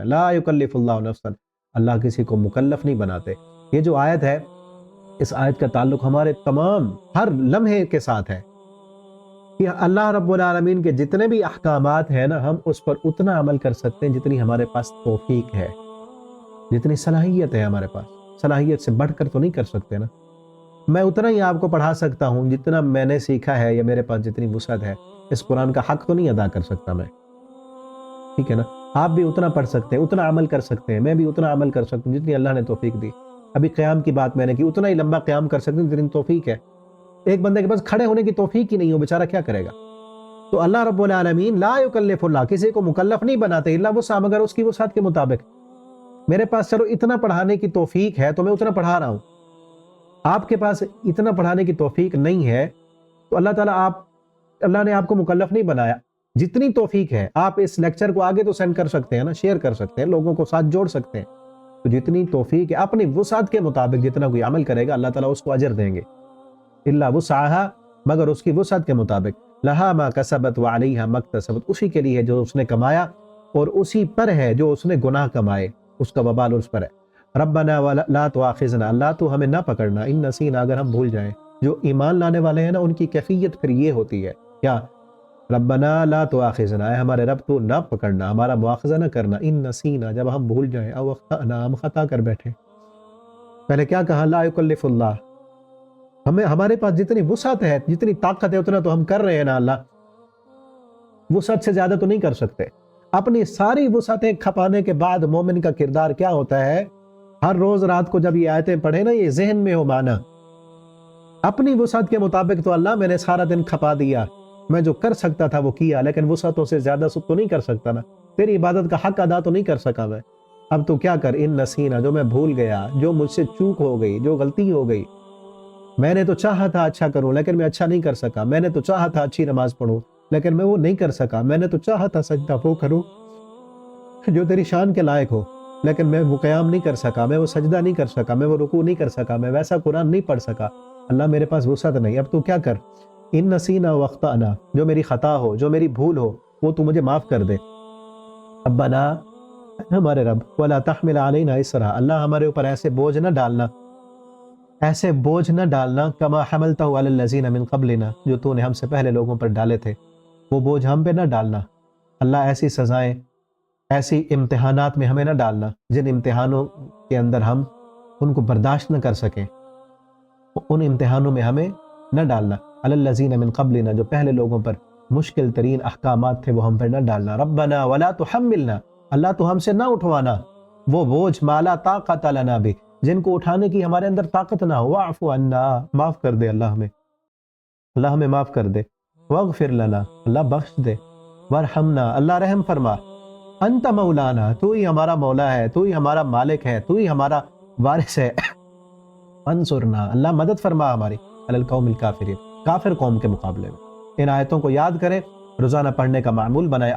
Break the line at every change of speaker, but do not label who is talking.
ہے۔ لا یکلف اللہ نفسا، اللہ کسی کو مکلف نہیں بناتے۔ یہ جو آیت ہے، اس آیت کا تعلق ہمارے تمام ہر لمحے کے ساتھ ہے کہ اللہ رب العالمین کے جتنے بھی احکامات ہیں نا، ہم اس پر اتنا عمل کر سکتے ہیں جتنی ہمارے پاس توفیق ہے، جتنی صلاحیت ہے ہمارے پاس۔ صلاحیت سے بڑھ کر تو نہیں کر سکتے نا۔ میں اتنا ہی آپ کو پڑھا سکتا ہوں جتنا میں نے سیکھا ہے یا میرے پاس جتنی وسعت ہے۔ اس قرآن کا حق تو نہیں ادا کر سکتا میں، ٹھیک ہے نا۔ آپ بھی اتنا پڑھ سکتے ہیں، اتنا عمل کر سکتے ہیں، میں بھی اتنا عمل کر سکتا ہوں جتنی اللہ نے توفیق دی۔ ابھی قیام کی بات میں نے کی، اتنا ہی لمبا قیام کر سکتے ہیں جتنی توفیق ہے۔ ایک بندے کے پاس کھڑے ہونے کی توفیق ہی نہیں ہو، بیچارہ کیا کرے گا؟ تو اللہ رب العالمین لا یکلف اللہ، کسی کو مکلف نہیں بناتے الا وسع، مگر اس کی وسعت کے مطابق۔ میرے پاس چلو اتنا پڑھانے کی توفیق ہے تو میں اتنا پڑھا رہا ہوں، آپ کے پاس اتنا پڑھانے کی توفیق نہیں ہے تو اللہ نے آپ کو مکلف نہیں بنایا۔ جتنی توفیق ہے آپ اس لیکچر کو آگے تو سینڈ کر سکتے ہیں نا، شیئر کر سکتے ہیں، لوگوں کو ساتھ جوڑ سکتے ہیں۔ تو جتنی توفیق ہے اپنی وسعت کے مطابق جتنا کوئی عمل کرے گا اللہ تعالیٰ اس کو اجر دیں گے۔ الا وسعہا، مگر اس کی وسعت کے مطابق۔ لہا ما کسبت وعلیہا ما اکتسبت، اسی کے لیے جو اس نے کمایا اور اسی پر ہے جو اس نے گناہ کمائے، اس کا وبال اس پر ہے۔ ربنا لا تؤاخذنا، اللہ تو ہمیں نہ پکڑنا، ان نسینا، اگر ہم بھول جائیں۔ جو ایمان لانے والے ہیں نا ان کی کیفیت پھر یہ ہوتی ہے کیا؟ ربنا لا تؤاخذنا، اے ہمارے رب تو نہ پکڑنا، ہمارا مواخذہ نہ کرنا، ان نسینا، جب ہم بھول جائیں، او اخطأنا، ہم خطا کر بیٹھے۔ پہلے کیا کہا؟ لا یکلف اللہ، ہمارے پاس جتنی وسعت ہے، جتنی طاقت ہے اتنا تو ہم کر رہے ہیں نا اللہ، وسعت سے زیادہ تو نہیں کر سکتے۔ اپنی ساری وسعتیں کھپانے کے بعد مومن کا کردار کیا ہوتا ہے؟ ہر روز رات کو جب یہ آیتیں پڑھے نا، یہ ذہن میں ہو مانا، اپنی وسعت کے مطابق تو اللہ میں نے سارا دن کھپا دیا، میں جو کر سکتا تھا وہ کیا، لیکن وسعتوں سے زیادہ تو نہیں کر سکتا نا، تیری عبادت کا حق ادا تو نہیں کر سکا میں۔ اب تو کیا کر، ان نسینا، جو میں بھول گیا، جو مجھ سے چوک ہو گئی، جو غلطی ہو گئی، میں نے تو چاہا تھا اچھا کروں لیکن میں اچھا نہیں کر سکا، میں نے تو چاہا تھا اچھی نماز پڑھوں لیکن میں وہ نہیں کر سکا، میں نے تو چاہا تھا سجدہ وہ کروں جو تیری شان کے لائق ہو، لیکن میں وہ قیام نہیں کر سکا، میں وہ سجدہ نہیں کر سکا، میں وہ رکوع نہیں کر سکا، میں ویسا قرآن نہیں پڑھ سکا، اللہ میرے پاس وسعت نہیں۔ اب تو کیا کر، ان نسینا واخطأنا، جو میری خطا ہو، جو میری بھول ہو، وہ تو مجھے معاف کر دے۔ ربنا، ہمارے رب، ولا تحمل علینا اسرا، اللہ ہمارے اوپر ایسے بوجھ نہ ڈالنا، ایسے بوجھ نہ ڈالنا، کما حملتہ علی الذین من قبلنا، جو تو نے ہم سے پہلے لوگوں پر ڈالے تھے، وہ بوجھ ہم پہ نہ ڈالنا۔ اللہ ایسی سزائیں، ایسی امتحانات میں ہمیں نہ ڈالنا جن امتحانوں کے اندر ہم ان کو برداشت نہ کر سکیں، ان امتحانوں میں ہمیں نہ ڈالنا۔ علی الذین من قبلنا، جو پہلے لوگوں پر مشکل ترین احکامات تھے وہ ہم پر نہ ڈالنا۔ ربنا ولا تحملنا، اللہ تو ہم سے نہ اٹھوانا وہ بوجھ ما لا طاقت لنا بہ، جن کو اٹھانے کی ہمارے اندر طاقت نہ ہو۔ واعف عنا، معاف کر دے اللہ ہمیں معاف کر دے۔ واغفر لنا، اللہ بخش دے۔ وارحمنا، اللہ رحم فرما۔ انت مولانا، تو ہی ہمارا مولا ہے، تو ہی ہمارا مالک ہے، تو ہی ہمارا وارث ہے۔ انصرنا، اللہ مدد فرما ہماری، علی القوم الکافرین، کافر قوم کے مقابلے میں۔ ان آیتوں کو یاد کریں، روزانہ پڑھنے کا معمول بنائے۔